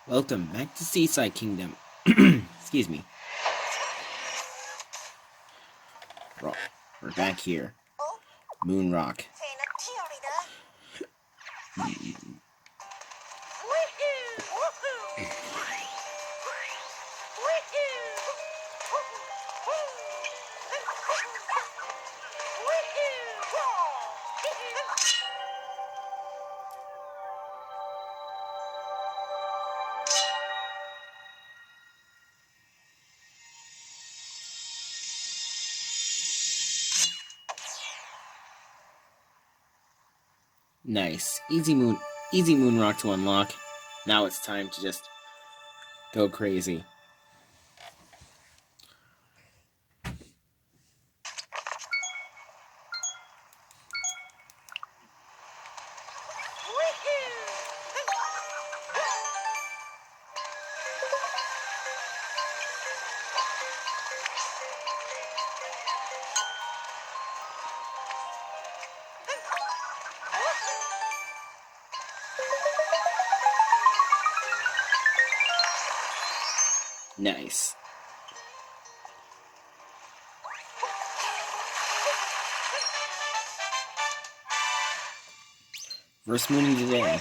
Welcome back to Seaside Kingdom. Excuse me. We're back here. Moon Rock. Nice. Easy moon rock to unlock. Now it's time to just go crazy. Nice. First mooning today.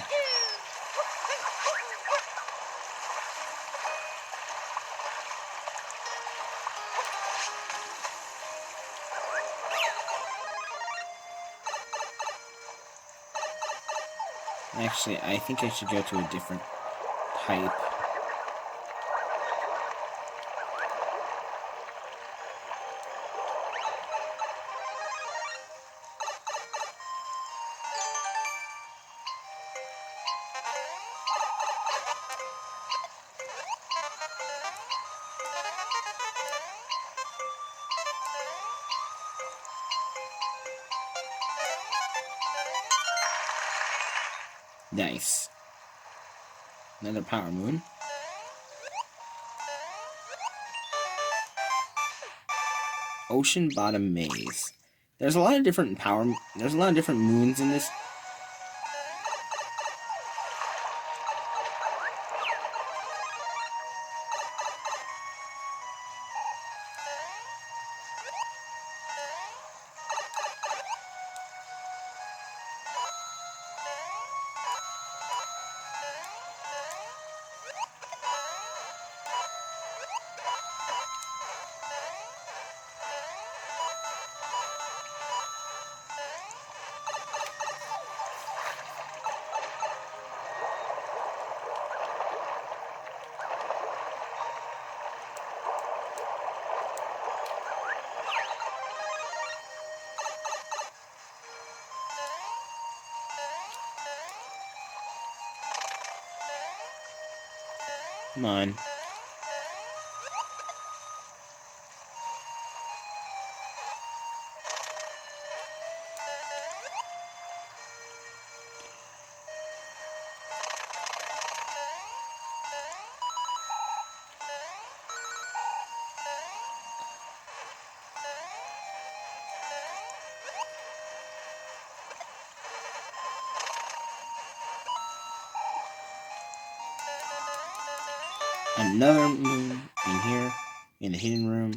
Actually, I think I should go to a different type. Nice. Another power moon. Ocean bottom maze. There's a lot of different moons in this. Come on. Another moon in here, in the hidden room.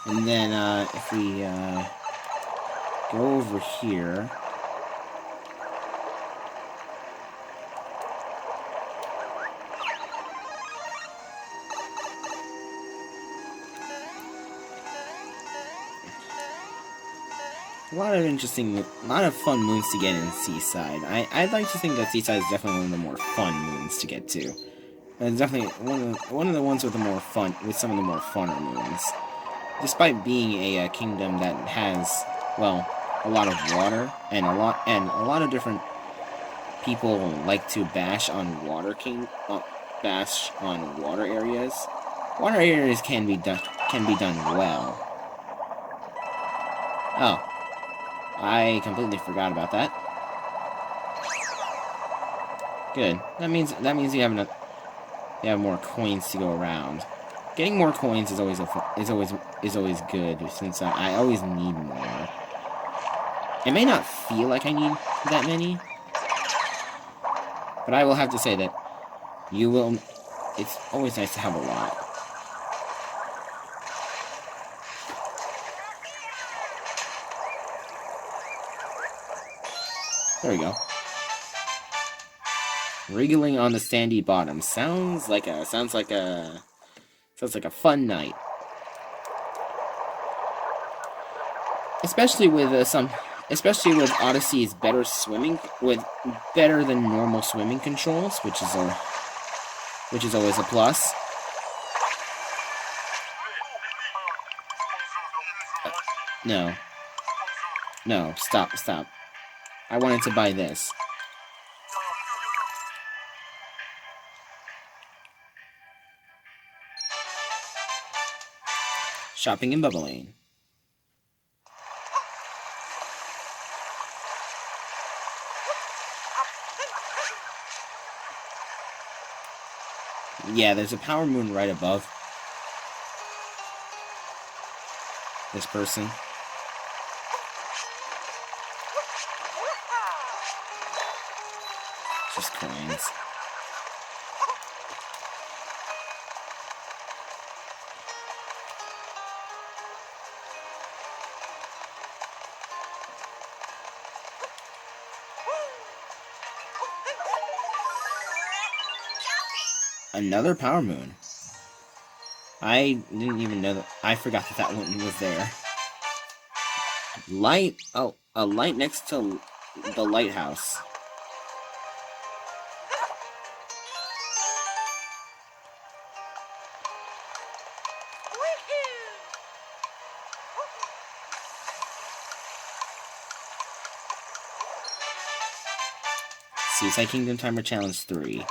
And then, if we, go over here. A lot of fun moons to get in Seaside. I'd like to think that Seaside is definitely one of the more fun moons to get to. It's definitely one of the ones with some of the more funner moons. Despite being a kingdom that has, well, a lot of water and a lot of different people like to bash on water areas. Water areas can be done well. Oh. I completely forgot about that. Good. That means you have more coins to go around. Getting more coins is always good since I always need more. It may not feel like I need that many, but I will have to say that you will... It's always nice to have a lot. There we go. Wriggling on the sandy bottom. Sounds like a fun night. Especially with Odyssey's better than normal swimming controls, which is always a plus. No. No, stop. I wanted to buy this. Shopping and bubbling. Yeah, there's a power moon right above this person. Just coins. Another power moon. I didn't even know that. I forgot that one was there. Light. Oh, a light next to the lighthouse. Seaside Kingdom Timer Challenge 3.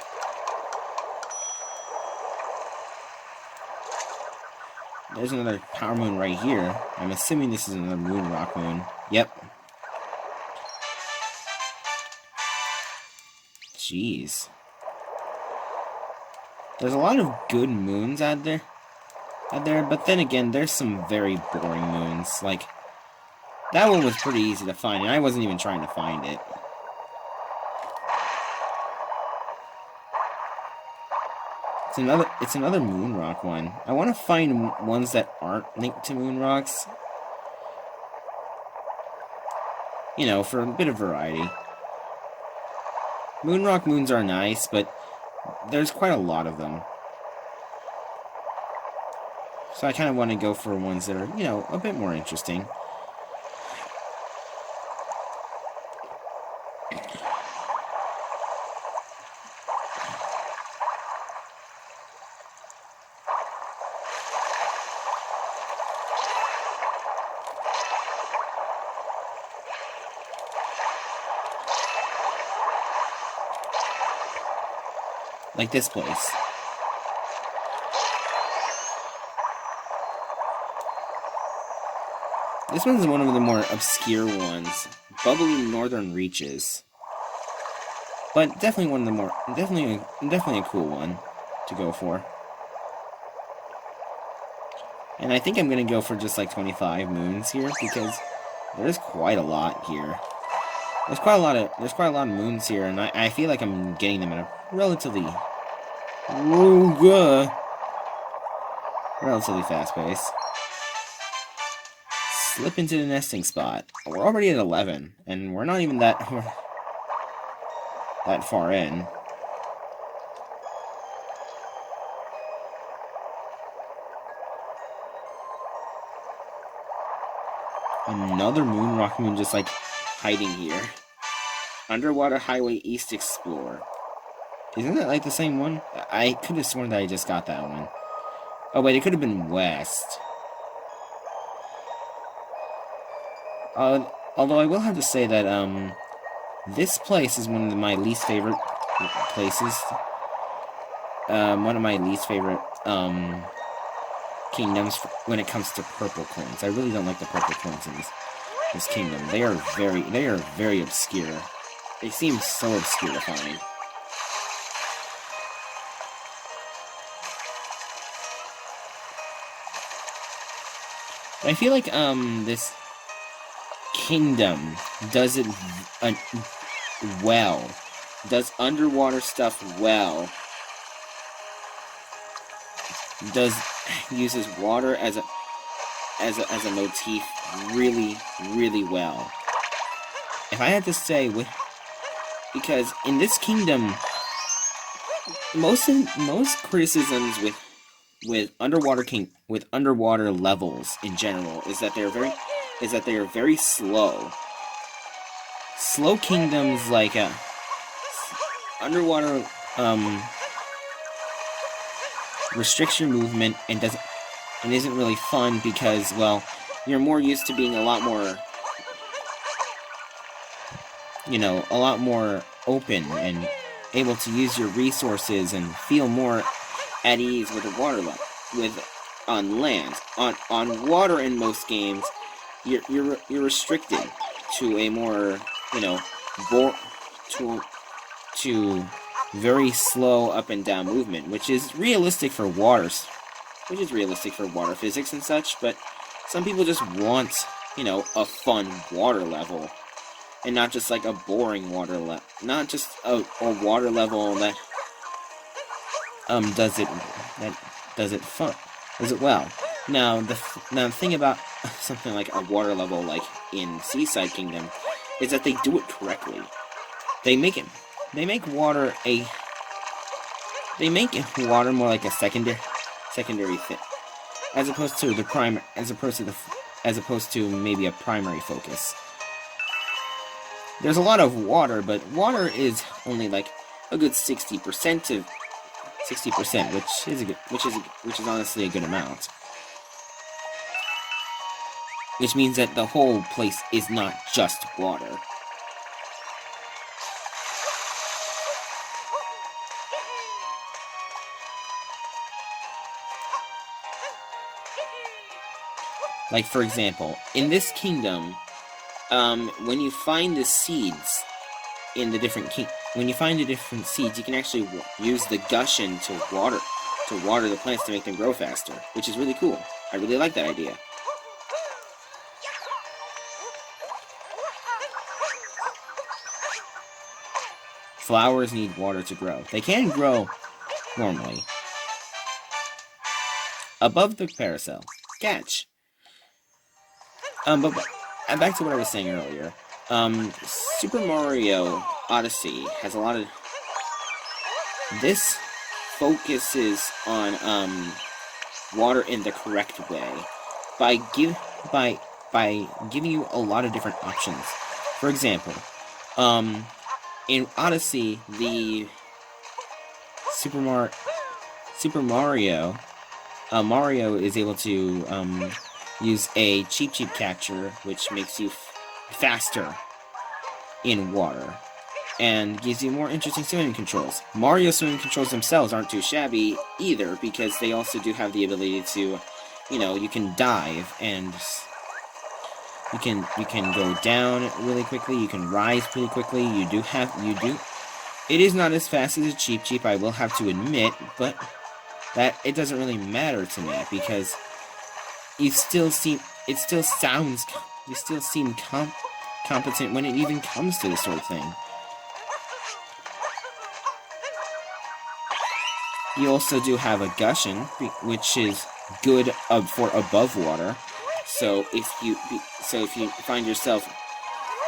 There's another power moon right here. I'm assuming this is another moon rock moon. Yep. Jeez. There's a lot of good moons out there, but then again, there's some very boring moons. Like, that one was pretty easy to find, and I wasn't even trying to find it. It's another moon rock one. I want to find ones that aren't linked to moon rocks. You know, for a bit of variety. Moon rock moons are nice, but there's quite a lot of them. So I kind of want to go for ones that are, you know, a bit more interesting. Like this place. This one's one of the more obscure ones. Bubbly Northern Reaches. But definitely one of the more... Definitely a cool one to go for. And I think I'm gonna go for just like 25 moons here, because there's quite a lot here. There's quite a lot of moons here, and I feel like I'm getting them at a relatively fast pace. Slip into the nesting spot. We're already at 11, and we're not even that far in. Another moon rock moon just like hiding here. Underwater Highway East Explorer. Isn't that like the same one? I could have sworn that I just got that one. Oh wait, it could have been West. Although I will have to say that this place is one of my least favorite places. One of my least favorite kingdoms when it comes to purple coins. I really don't like the purple coins in this kingdom. They are very obscure. They seem so obscure to find. I feel like Kingdom does it well. Does underwater stuff well. Uses water as a motif really, really well. If I had to say, because in this kingdom, most criticisms with underwater levels in general is that they are very slow. Slow kingdoms like underwater restricts your movement and isn't really fun because, well, you're more used to being a lot more open and able to use your resources and feel more at ease with the water level, on land. On water in most games, you're restricted to a more, to very slow up and down movement, which is realistic for water physics and such, but some people just want, a fun water level, and not just like a boring water level, not just a water level that does it well. Now the thing about something like a water level like in Seaside Kingdom is that they do it correctly. They make water more like a secondary thing, as opposed to maybe a primary focus. There's a lot of water, but water is only like a good 60%, which is honestly a good amount. Which means that the whole place is not just water. Like, for example, in this kingdom, when you find the seeds in the different seeds, you can actually use the gushin to water the plants to make them grow faster, which is really cool. I really like that idea. Flowers need water to grow. They can grow normally. Above the carousel. Catch! But back to what I was saying earlier. Super Mario Odyssey has a lot of... This focuses on, water in the correct way. By giving you a lot of different options. For example, in Odyssey, the Mario is able to, use a Cheep catcher, which makes you faster in water, and gives you more interesting swimming controls. Mario's swimming controls themselves aren't too shabby either, because they also do have the ability to, you can dive, and you can go down really quickly, you can rise pretty quickly, it is not as fast as a Cheep, I will have to admit, but that it doesn't really matter to me, because you still seem competent when it even comes to this sort of thing. You also do have a gushin, which is good for above water. So if you find yourself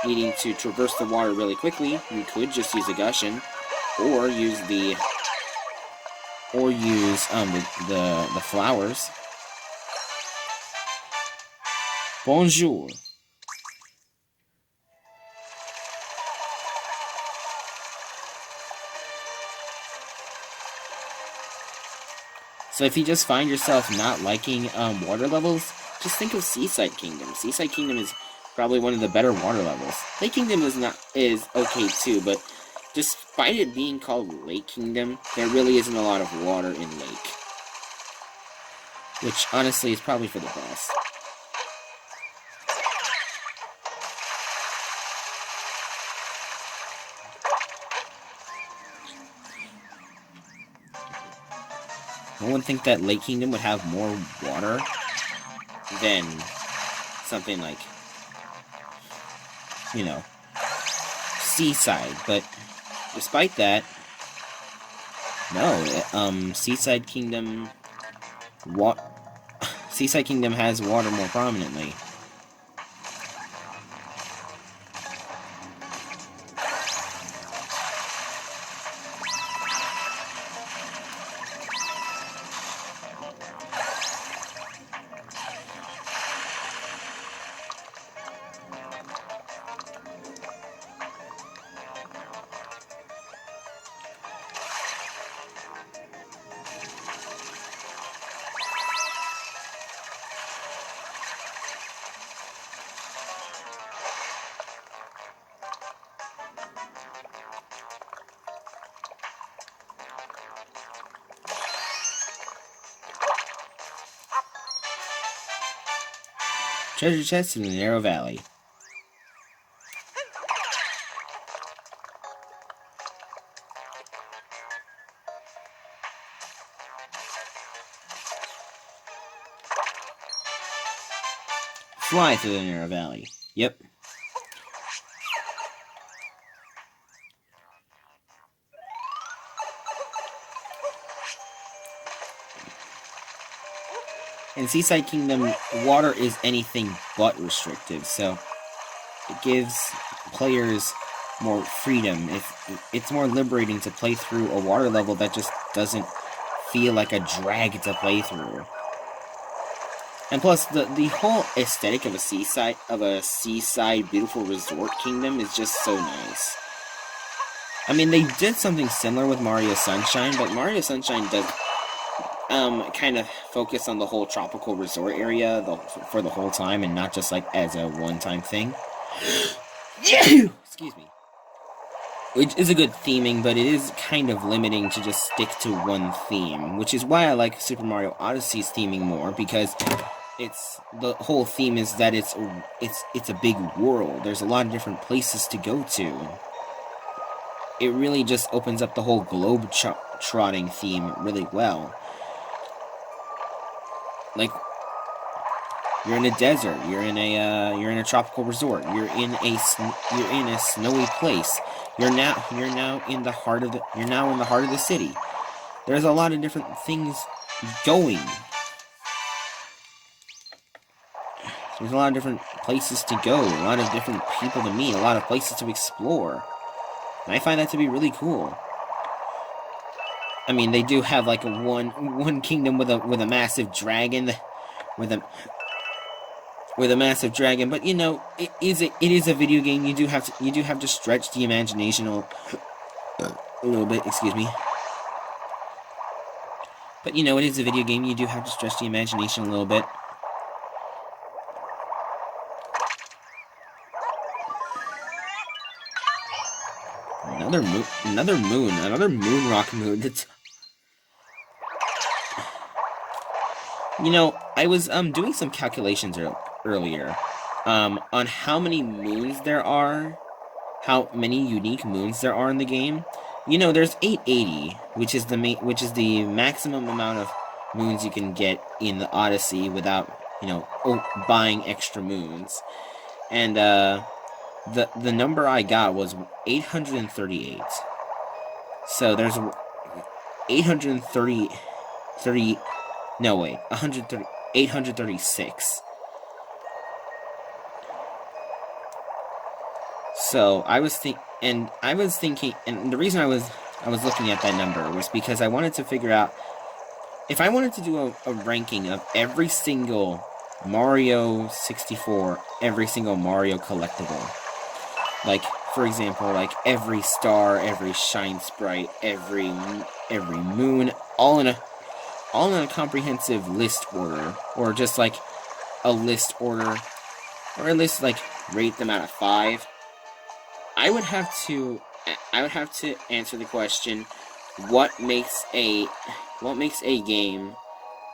needing to traverse the water really quickly, you could just use a gushin, or use the flowers. Bonjour. So if you just find yourself not liking water levels, just think of Seaside Kingdom. Seaside Kingdom is probably one of the better water levels. Lake Kingdom is okay too, but despite it being called Lake Kingdom, there really isn't a lot of water in Lake. Which honestly is probably for the best. One would think that Lake Kingdom would have more water than something like you know, Seaside. But despite that, no, Seaside Kingdom, Seaside Kingdom has water more prominently. Treasure chest in the narrow valley. Fly through the narrow valley. Yep. In Seaside Kingdom, water is anything but restrictive, so it gives players more freedom. It's more liberating to play through a water level that just doesn't feel like a drag to play through. And plus, the whole aesthetic of a seaside beautiful resort kingdom is just so nice. I mean, they did something similar with Mario Sunshine, but Mario Sunshine does kind of focus on the whole tropical resort area for the whole time, and not just like as a one-time thing. Excuse me. Which is a good theming, but it is kind of limiting to just stick to one theme, which is why I like Super Mario Odyssey's theming more, because the whole theme is that it's a big world. There's a lot of different places to go to. It really just opens up the whole globe-trotting theme really well. Like, you're in a desert, you're in a tropical resort, you're in a snowy place. You're now in the heart of the city. There's a lot of different things going. There's a lot of different places to go, a lot of different people to meet, a lot of places to explore. And I find that to be really cool. I mean, they do have like one kingdom with a massive dragon, with a massive dragon. But you know, it is a video game. You do have to stretch the imagination a little bit. Excuse me. But you know, it is a video game. You do have to stretch the imagination a little bit. Another moon rock moon. That's... You know, I was doing some calculations earlier on how many moons there are, how many unique moons there are in the game. You know, there's 880, which is the maximum amount of moons you can get in the Odyssey without, you know, buying extra moons. And the number I got was 838. So there's 836. So I was thinking, and the reason I was looking at that number was because I wanted to figure out if I wanted to do a ranking of every single Mario 64, every single Mario collectible. Like, for example, like every star, every shine sprite, every moon, all in a comprehensive list order, or just like a list order, or at least like rate them out of 5. I would have to answer the question, what makes a game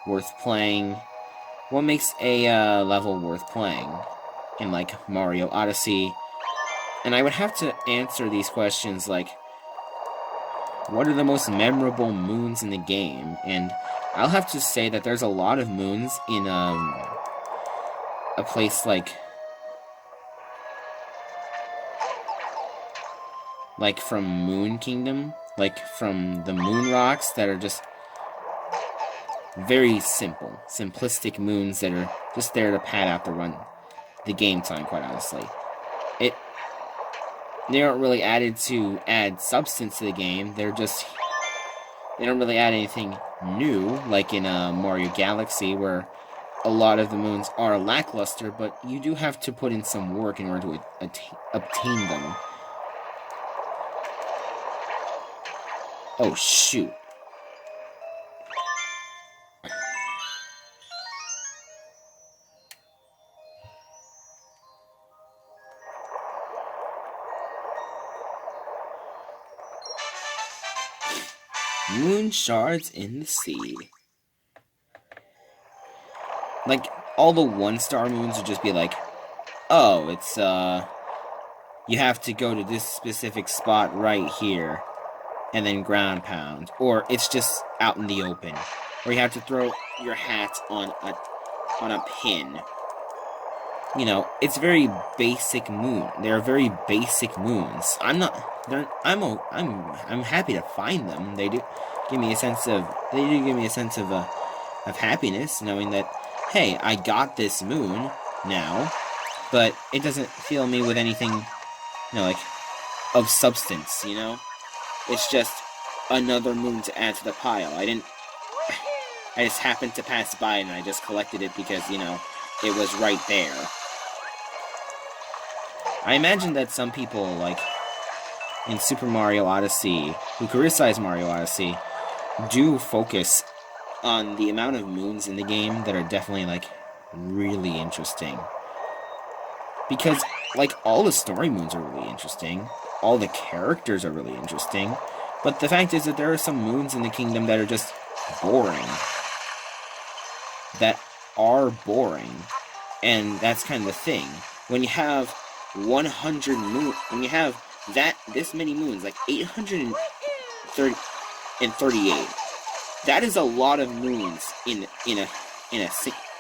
worth playing? What makes a level worth playing in like Mario Odyssey? And I would have to answer these questions like, what are the most memorable moons in the game? And I'll have to say that there's a lot of moons in a place like like from Moon Kingdom, like from the moon rocks that are just very simplistic moons that are just there to pad out the game time, quite honestly. They aren't really added to add substance to the game, they don't really add anything new, like in Mario Galaxy, where a lot of the moons are lackluster, but you do have to put in some work in order to obtain them. Oh, shoot. Moon shards in the sea. Like, all the one-star moons would just be like, oh, it's, you have to go to this specific spot right here, and then ground pound. Or it's just out in the open, or you have to throw your hat on a pin. You know, it's very basic moon. They're very basic moons. I'm happy to find them. They do give me a sense of happiness, knowing that, hey, I got this moon now, but it doesn't fill me with anything, you know, like, of substance, you know? It's just another moon to add to the pile. I just happened to pass by and I just collected it because, you know, it was right there. I imagine that some people, like, in Super Mario Odyssey, who criticize Mario Odyssey, do focus on the amount of moons in the game that are definitely, like, really interesting. Because, like, all the story moons are really interesting, all the characters are really interesting, but the fact is that there are some moons in the kingdom that are just boring. And that's kind of the thing. When you have 100 moons, when you have this many moons, like 838, that is a lot of moons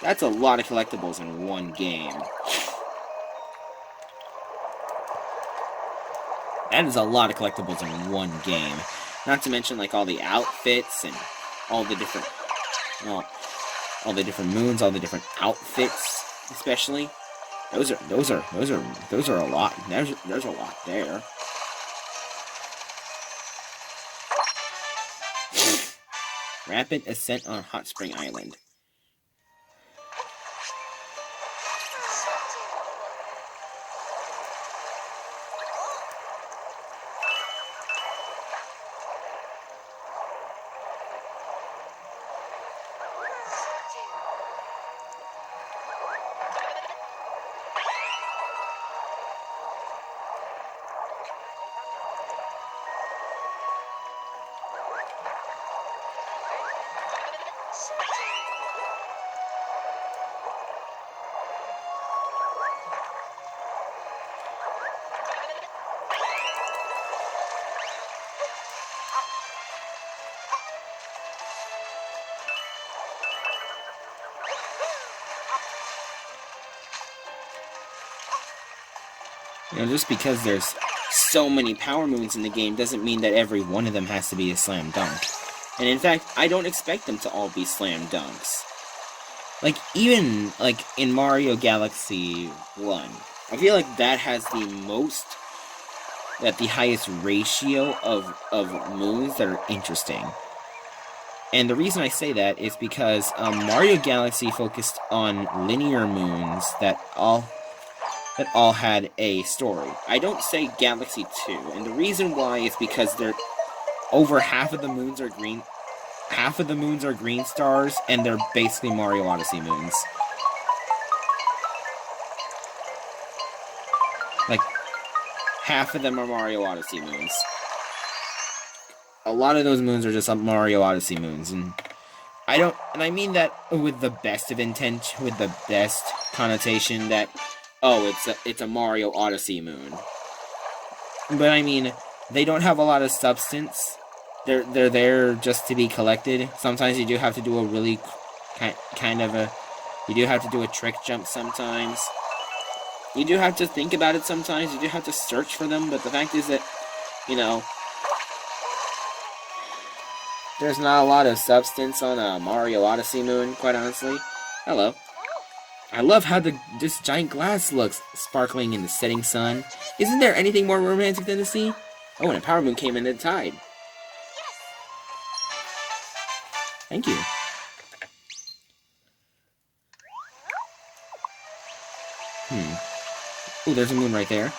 that's a lot of collectibles in one game. That is a lot of collectibles in one game. Not to mention, like, all the outfits and all the different, well, all the different moons, all the different outfits, especially. Those are a lot. There's a lot there. Rapid ascent on Hot Spring Island. You know, just because there's so many power moons in the game doesn't mean that every one of them has to be a slam dunk. And in fact, I don't expect them to all be slam dunks. Like, even, like, in Mario Galaxy 1, I feel like that has the highest ratio of moons that are interesting. And the reason I say that is because Mario Galaxy focused on linear moons that all had a story. I don't say Galaxy 2, and the reason why is because they're over half of the moons are green. Half of the moons are green stars, and they're basically Mario Odyssey moons. Like, half of them are Mario Odyssey moons. A lot of those moons are just Mario Odyssey moons, and I mean that with the best of intent, with the best connotation that, oh, it's a Mario Odyssey moon. But I mean, they don't have a lot of substance. They're there just to be collected. Sometimes you do have to do a really you do have to do a trick jump sometimes. You do have to think about it sometimes. You do have to search for them. But the fact is that You know, there's not a lot of substance on a Mario Odyssey moon, quite honestly. Hello. I love how this giant glass looks, sparkling in the setting sun. Isn't there anything more romantic than the sea? Oh, and a power moon came in at the tide. Thank you. Ooh, there's a moon right there.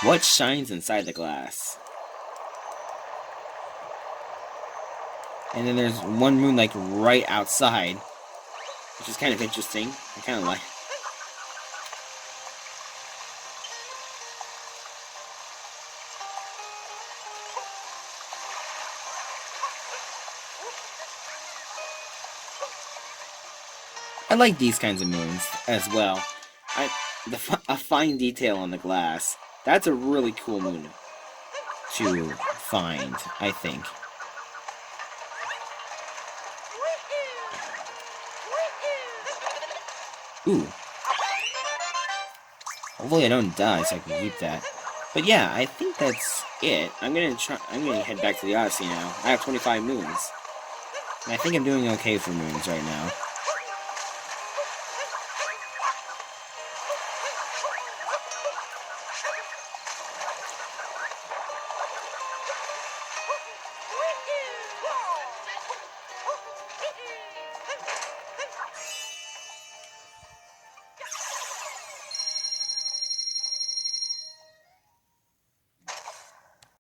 What shines inside the glass? And then there's one moon, like, right outside. Which is kind of interesting. I kind of like... I like these kinds of moons as well. A fine detail on the glass. That's a really cool moon to find, I think. Ooh. Hopefully I don't die so I can keep that. But yeah, I think that's it. I'm gonna head back to the Odyssey now. I have 25 moons. And I think I'm doing okay for moons right now.